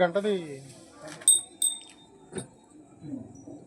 గంటది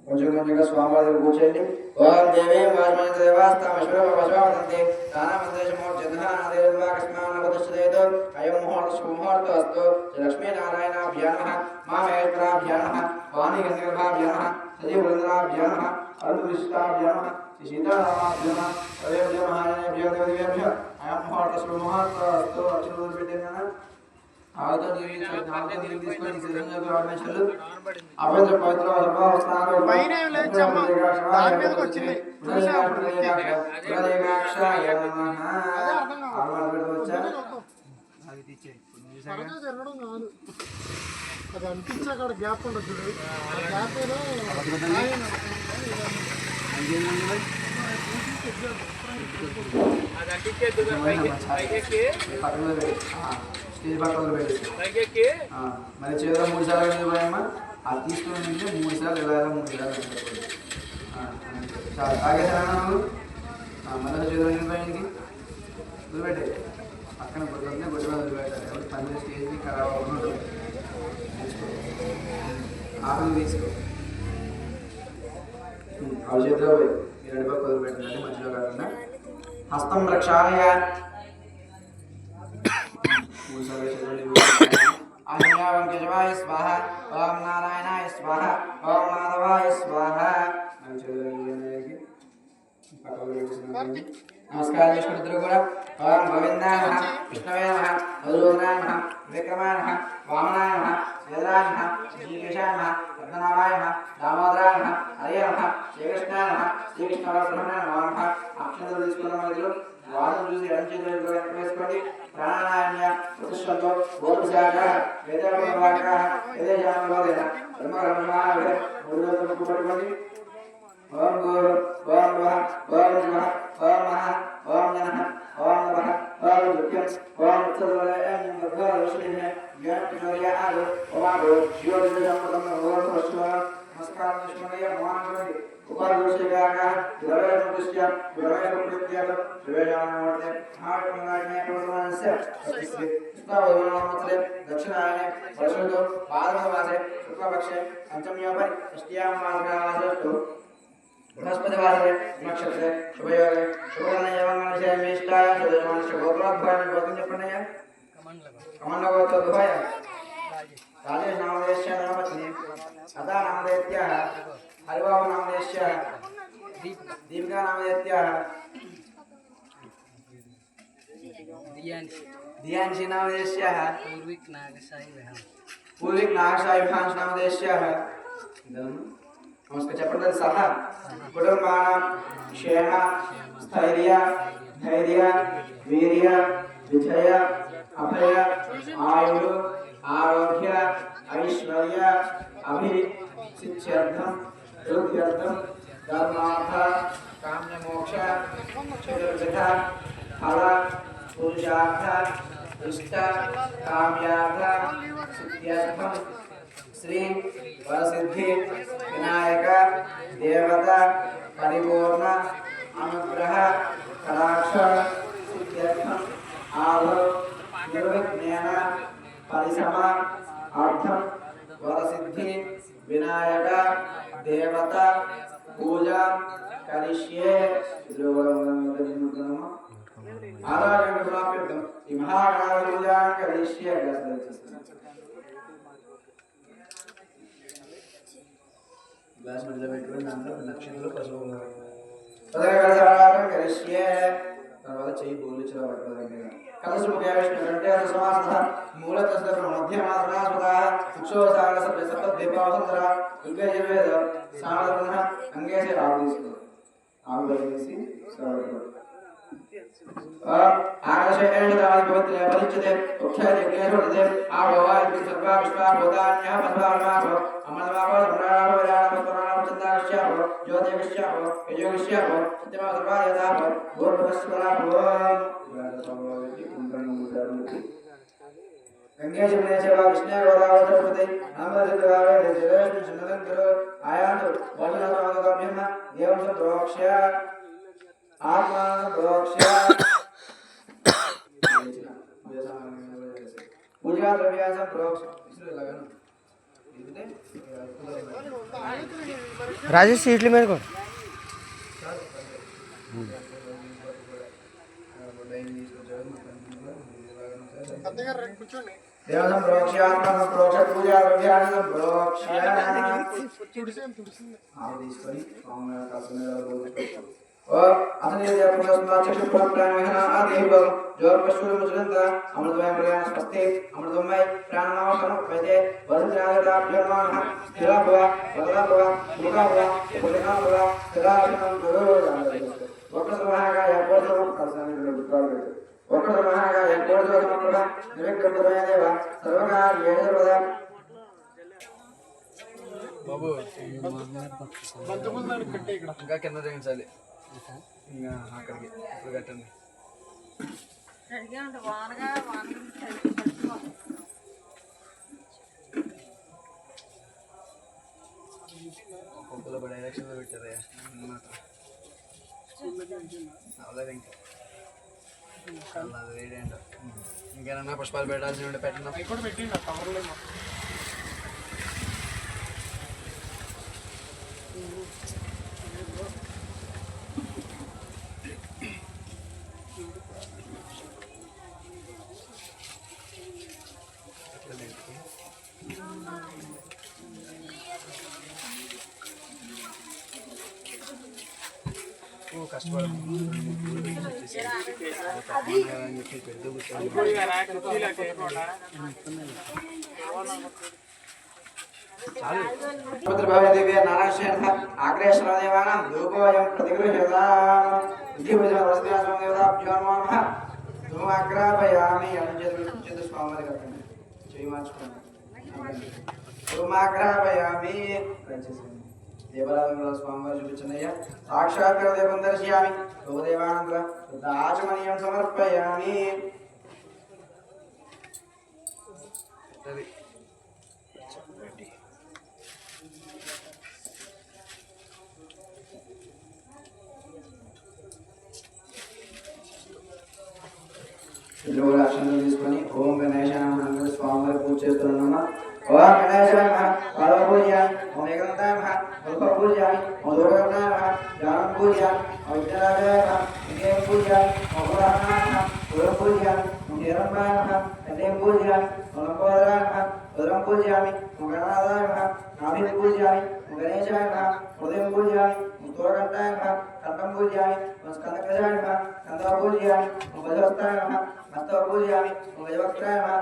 కొంచెం కొంచెంగా స్వామివారి కూర్చోండి. ఓం దేవీ వాజ్మయ దేవాస్తాం విశ్వవశవదంతి దానమందేశమోర్జధానాదేవాకస్మాన్నవదశ్చేదో అయం ముహూర్త శుభముహూర్త అస్తు లక్ష్మీనారాయణాభ్యా నమః మామేశ్వరాభ్యా నమః వాణిగంధర్వాభ్యా నమః సజీవృంద్రాభ్యా నమః అరుణవిశిష్టాభ్యా నమః సీతారామాభ్యా నమః అదేభ్యో మహారాజభ్యో దేవేభ్యో అయం ముహూర్త శుభముహూర్త అస్తు అక్షరం పెట్టేనా అది అంటించి అక్కడ గ్యాప్ ఉండదు గ్యాప్ స్టేజ్ పక్కన పెట్టి మరి చేతిలో 3 సార్లు పోయమ్మా అది తీసుకుని 3 సార్లు ఇలా 3 సార్లు తాగేసారా మళ్ళీ చేతిలో నిలిపోయానికి వదిలిపెట్టే పక్కన పొద్దున్నే గొడవ వదిలిపెట్టాలి ఎవరు పని స్టేజ్ని ఖరాబ్ అవ్వకుండా ఆకులు తీసుకో వాళ్ళ చేతిలో పోయి మీరు అడిపక్క వదిలిపెట్టాలంటే మధ్యలో కాకుండా హస్తం రక్షాయ आज्ञावं केशवाय स्वाहा ओम नारायणाय स्वाहा ओम माधवाय स्वाहा नमस्कार विष्णुद्र गुरु ओम गोविंदाय नमः विष्णवे नमः मधुसूदनाय नमः विक्रमाय नमः वामनाय नमः वेदाय नमः श्रीकेशाय नमः पद्मनाभाय नमः दामोदराय नमः हरे नमः श्रीकृष्णाय नमः श्रीकृष्णपरब्रह्मणे नमः अक्षराలు తీసుకున్న మధ్యలో వాదం చూసి ఎడం చేతులు వేసుకోండి ప్రాణాయామ్య ప్రతిష్టంతో గోపశాఖ వేదవాక వేదజానవోదన బ్రహ్మబ్రహ్మావే మూడుదలకు పట్టుకోండి ఓం గురు ఓం వహ ఓం నమః ఓం మహ ఓం నమః ఓం నమః ఓం దుఃఖం ఓం ఉత్తరవలయం భగవశ్రీనే జ్ఞానయోర్య ఆదు ఓమాగో జ్యోతిజంపదం ఓం వశ్వ నమస్కారం విష్ణువయ్య మహానందరి उपादोषेगागा द्रवयमुद्दिश्य द्रवयमुद्दिश्य शिवेजानमूर्ते महात्मनाज्ञे प्रसन्नस्य कृष्णवदनमूर्ते दक्षिणायने वर्षतो पादमासे शुक्लपक्षे पंचम्योपरि षष्ट्यां मासगावासेस्तु बृहस्पतिवासरे नक्षत्रे शुभयोगे शुभगणयवंगणशे मेष्टाय सुदेवांश गोकुलाभ्यां गोत्रं చెప్పండి कमण्डगोत्रोद्भय राजेश नामदेश्य नामपत्नी अदा नामदेत्याः हरिबाबु नामदेश्य दीपिका नामदेत्य दियांशी नामदेश्य पूर्विक नागसाई भांस नामदेश्य नमस्कार చెప్పండి సహ కుటుంబాన క్షేమ స్థైర్య ధైర్య వీర్య విజయ అభయ ఆయుర్ ఆరోగ్య ఐశ్వర్య అభిసిద్ధ్యర్థం रुद्ध्यर्थम धर्मार्थ काम्य मोक्ष चतुर्विध फल पुरुषार्थ इष्ट काम्यार्थ सिद्ध्यर्थम श्री वरसिद्धि विनायक देवता परिपूर्ण अनुग्रह कटाक्ष सिद्ध्यर्थम आभो निर्विघ्नेन परिसम अर्थम वरसिद्धि विनायक देवता पूजा करिष्ये आराधन समाप्यर्थम महागणाधिपति पूजा करिष्ये ग्लास मध्य పెట్టుకొని దాంట్లో నక్షత్రాలు పసుపు తదనంతరం కరిష్యే తర్వాత చెయ్యి బోలిచలా పట్టుకోవాలి కలసుముఖ్య విష్ణు కంటే సమాసః మూలతస్య మధ్యమాసనాస్పద సుక్షోసాగస ప్రసప్త దీపావసంతర ఉల్గయవేద సామరణ అంగేసే ఆవిస్తు ఆవివేసి సర్వతో आकाशे एषदादि पवित्रे परिच्यते उक्थयति क्लेशोदते आभवा इति सर्वा विश्वा भूतान्यः पद्मार्माभो अमलमाभो सम्राणाभो विराणपत्तराणां चन्दाक्ष्याभो ज्योतिकक्ष्याभो यजोकक्ष्याभो सत्यमा सर्वा यथाभो भूर्भुवस्वराभो गंगे जमुने सेवा विष्णु गोदावरी सरस्वती अमृतद्वारे देवेश सुनंदन करो आयातु वचनात्मकभ्यम देवं प्रोक्ष्य आत्मा प्रोक्ष्य पूजा द्रव्यासं प्रोक्ष्य इसलिए लगाना राजेश इडली मेरे को देवं प्रोक्ष्य आत्मा प्रोक्ष्य पूजा द्रव्यासं प्रोक्ष्य आदेशकरी कामना का सुनेगा और अतने देवपुरस्मा चक्षुप्राणमहना आदेवं जोर पशुर मुजरंता अमृतमय प्रयाण स्वस्ति अमृतमय प्राणनाम समर्पयते वरुणायताभ्यर्माणः स्थिराभवा वरदाभवा सुखाभवा पुलिनाभवा सदाशिवं गुरुराजते वक्रसमहागाय कोर्धवं कर्षामि वक्रसमहागाय कोर्धवं निर्विघ्नमय देव सर्वकार्येषु सर्वदा బాబు బంధువులను కట్టే ఇక్కడ ఇంకా కింద దించాలి ఇంకా అక్కడికి ఇప్పుడు కట్టండి ఒక్కొక్కరు డైరెక్షన్లో పెట్టారే అవలేదు ఇంకా అది వేడి అంట ఇంకేమన్నా పుష్పాలు పెట్టాల్సి ఉంటే పెట్టండి అవి కూడా పెట్టిండి ఆ కవర్లో కష్టపడి पुत्रभावदेव्य नारायणः आग्रेश्वरदेवानां रूपोऽयं प्रतिगृह्यताम् बुद्धिभुजवरस्यासमदेवताभ्यो नमः धूमाग्रापयामि चतुष्पामदिकर्तव्यं श्रीमाच्कोन् धूमाग्रापयामि देवराजमूल स्वामी చూపించనయ్య సాక్షాత్కార దేవం దర్శయామి భూదేవానంద ఆచమనీయం సమర్పయామి ఇల్లు అక్షంతలు తీసుకొని ఓం గణేశాయ నమః స్వామివారి పూజ చేస్తున్నామా ओम गणेशाय नमः पार्वती पूजयामि ओम एकदंताय नमः उल्फ पूजयामि ओम दुर्गाय नमः ज्ञान पूजयामि ओम विद्याराय नमः विद्या पूजयामि ओम ब्रह्मणाय नमः गुरु पूजयामि ओम हिरण्मयाय नमः कन्या पूजयामि ओम लंबोदराय नमः रुद्रं पूजयामि ओम गणनाथाय नमः नाभिं पूजयामि ओम गणेशाय नमः हृदयं पूजयामि ओम तुरकण्ठाय नमः कंठं पूजयामि ओम स्कन्दकजाय नमः कंदं पूजयामि ओम गजहस्ताय नमः हस्तं पूजयामि ओम गजवक्त्राय नमः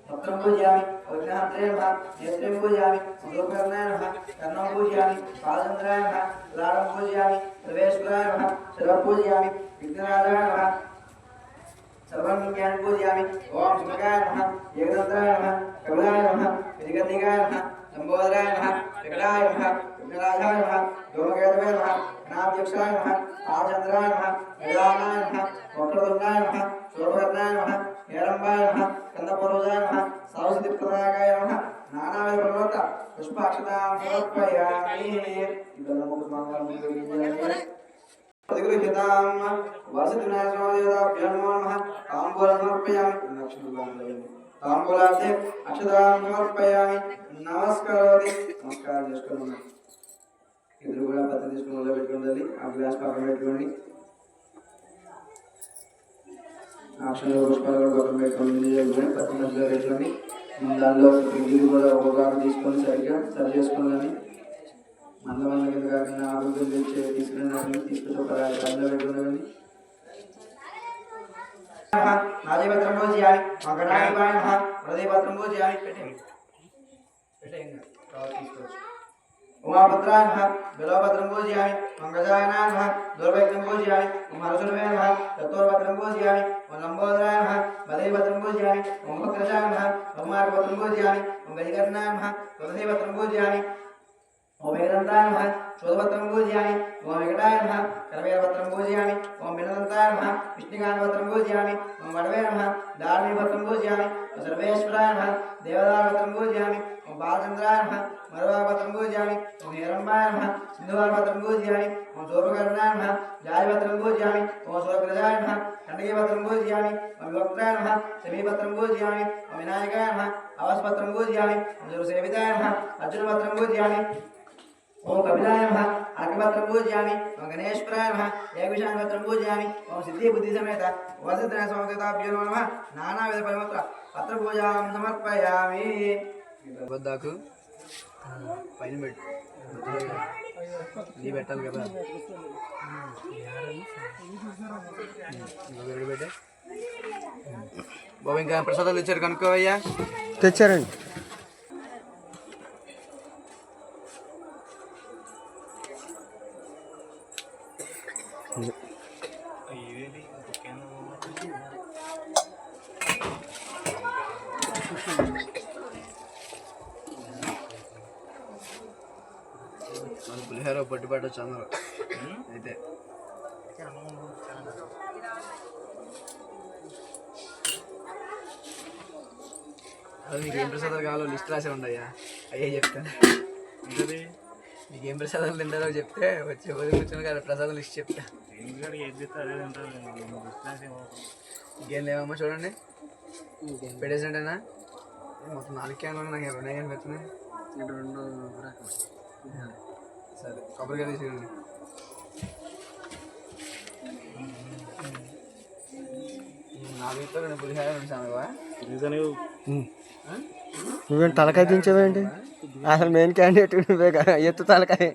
पत्रं पूजयामि अग्निहोत्रे नमः नेत्रं पूजयामि उदोकर्णाय नमः कर्णं पूजयामि पादचन्द्राय नमः लाडं पूजयामि सर्वेश्वराय नमः सर्वं पूजयामि विघ्नराजाय नमः सर्वं ज्ञानं पूजयामि ओम शिवकाय नमः एकदन्ताय नमः कपिलाय नमः विधिगन्धिकाय नमः लंबोदराय नमः विकटाय नमः विघ्नराजाय नमः धूमकेतवे नमः गणाध्यक्षाय नमः पादचन्द्राय नमः गजाननाय नमः वक्रतुण्डाय नमः शोभकर्णाय नमः हेरम्बाय नमः कंदपूर्वजाय नमः सरस्वतीप्रदायकाय नमः नानाविध प्रवर्त पुष्पाक्षतां समर्पयामि प्रतिगृह्यतां वर्षदिनाय स्वामदेवताभ्यो नमो नमः ताम्बूलं समर्पयामि ताम्बूलार्थे अक्षतां समर्पयामि नमस्कारोति नमस्कार చేసుకోండి ఇద్దరు కూడా పత్తి తీసుకొని మొదలు పెట్టుకోండి ఆ గ్లాస్ పక్కన పెట్టుకోండి అక్షర పుష్పాలు పక్కన పెట్టుకోండి పత్తి మధ్యలో పెట్టుకోండి దానిలో ఇంటికి కూడా ఒక్కొక్క తీసుకొని సరిగ్గా సరి చేసుకోండి మందమంద కింద కాకుండా ఆరోగ్యం తెచ్చి తీసుకుని తీసుకొచ్చి ఒక దానిలో పెట్టుకోండి నాదీపత్రం పూజయామి మగనాయకాయ నమః హృదయపత్రం పూజయామి పెట్టేయండి తీసుకోవచ్చు उमाभद्राय नमः बिलोभद्रं पूजयामि मंगजायनाय नमः दुर्वैक्यं पूजयामि हरसुरवे नमः तत्तोर्भद्रं पूजयामि लंबोदराय नमः बलिभद्रं पूजयामि भद्रजाय नमः मार्गभद्रं पूजयामि गजकर्णाय नमः तुलसीभद्रं पूजयामि ओम एकदंताय नमः शोधभद्रं पूजयामि ओम विकटाय नमः करवेरभद्रं पूजयामि ओम विनदंताय नमः विष्णुकान्तभद्रं पूजयामि ओम वडवे नमः दार्मीभद्रं पूजयामि सर्वेश्वराय नमः देवदारभद्रं पूजयामि ओम बालचंद्राय नमः मरवाभद्रं पूजयामि ओम हेरम्बाय नमः सिंधुवारभद्रं पूजयामि ओम शोभकर्णाय नमः जायभद्रं पूजयामि ओम शोभग्रजाय नमः खण्डकीभद्रं पूजयामि ओम विभक्ताय नमः शमीभद्रं पूजयामि ओम विनायकाय नमः अवसभद्रं पूजयामि ओम दुर्सेविताय नमः अर्जुनभद्रं पूजयामि ओम कपिलाय नमः अर्घ्यभद्रं पूजयामि ओम गणेश्वराय नमः एकविशानभद्रं पूजयामि ओम सिद्धि बुद्धि समेत वसुधन समवेताभ्यो नमः नानाविध परमत्र पत्र पूजां समर्पयामि వద్దాకు పైన పెట్టు నీ పెట్టాలి కదా పెట్టే బాబు ఇంకా ప్రసాదాలు ఇచ్చారు కనుక్కోవయ్యా తెచ్చారండి. మన పులిహోర పట్టు పట్టచ్చు అందరూ అయితే అది మీకు ఏం ప్రసాదాలు కావాలో లిస్ట్ రాసి ఉండయ్యా అయ్యే చెప్తాను మీకు ఏం ప్రసాదాలు తింటారో చెప్తే వచ్చి కూర్చొని కదా ప్రసాదం లిస్ట్ చెప్తా ఇంకేం లేవమ్మా చూడండి పెట్టేసినట్టేనా మొత్తం 4 క్యాన్లు నాకు 2 క్యాన్లు పెడుతున్నాయి 2 సరే కొబ్బరికాయ తీసుకురండి నాలుగుతో 2 పులిహార 2 సామవా నువ్వేం తలకాయ దించావేంటి? అసలు మెయిన్ క్యాండిడేట్ నువ్వే కదా, ఎత్తు తలకాయ.